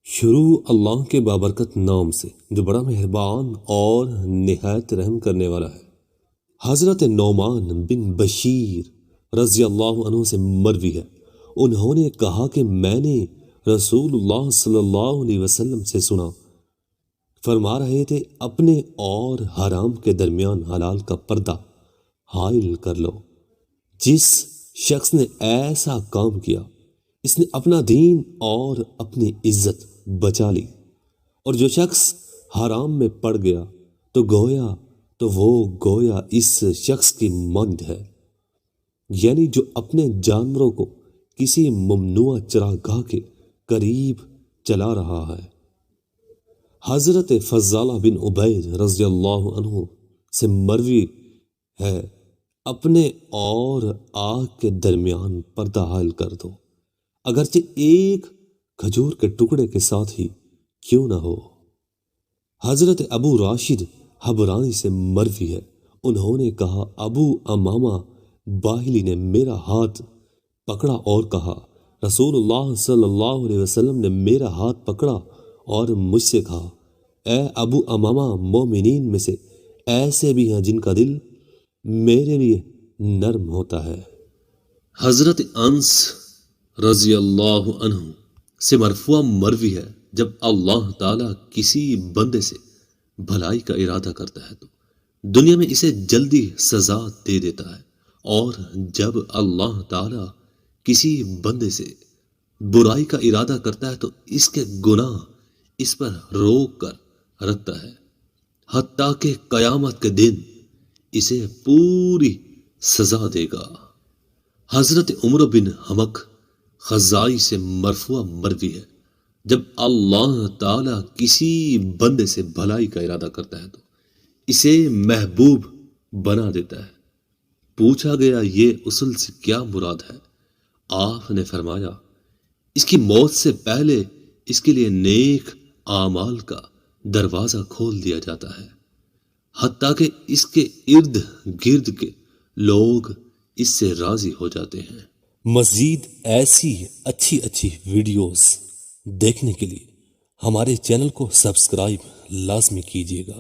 شروع اللہ کے بابرکت نام سے جو بڑا مہربان اور نہایت رحم کرنے والا ہے۔ حضرت نعمان بن بشیر رضی اللہ عنہ سے مروی ہے، انہوں نے کہا کہ میں نے رسول اللہ صلی اللہ علیہ وسلم سے سنا، فرما رہے تھے اپنے اور حرام کے درمیان حلال کا پردہ حائل کر لو۔ جس شخص نے ایسا کام کیا اس نے اپنا دین اور اپنی عزت بچا لی، اور جو شخص حرام میں پڑ گیا تو وہ گویا اس شخص کی مانند ہے، یعنی جو اپنے جانوروں کو کسی ممنوع چراگاہ کے قریب چلا رہا ہے۔ حضرت فضالہ بن عبید رضی اللہ عنہ سے مروی ہے، اپنے اور آگ کے درمیان پردہ حائل کر دو، اگرچہ ایک کھجور کے ٹکڑے کے ساتھ ہی کیوں نہ ہو۔ حضرت ابو راشد حبرانی سے مروی ہے، انہوں نے کہا ابو امامہ باہلی نے میرا ہاتھ پکڑا اور کہا رسول اللہ صلی اللہ علیہ وسلم نے میرا ہاتھ پکڑا اور مجھ سے کہا اے ابو امامہ، مومنین میں سے ایسے بھی ہیں جن کا دل میرے لیے نرم ہوتا ہے۔ حضرت انس رضی اللہ عنہ سے مرفوع مروی ہے، جب اللہ تعالیٰ کسی بندے سے بھلائی کا ارادہ کرتا ہے تو دنیا میں اسے جلدی سزا دے دیتا ہے، اور جب اللہ تعالیٰ کسی بندے سے برائی کا ارادہ کرتا ہے تو اس کے گناہ اس پر روک کر رکھتا ہے، حتیٰ کہ قیامت کے دن اسے پوری سزا دے گا۔ حضرت عمر بن حمق خزائی سے مرفوع مروی ہے، جب اللہ تعالیٰ کسی بندے سے بھلائی کا ارادہ کرتا ہے تو اسے محبوب بنا دیتا ہے۔ پوچھا گیا یہ اصل سے کیا مراد ہے؟ آپ نے فرمایا اس کی موت سے پہلے اس کے لیے نیک اعمال کا دروازہ کھول دیا جاتا ہے، حتیٰ کہ اس کے ارد گرد کے لوگ اس سے راضی ہو جاتے ہیں۔ مزید ایسی اچھی ویڈیوز دیکھنے کے لیے ہمارے چینل کو سبسکرائب لازمی کیجیے گا۔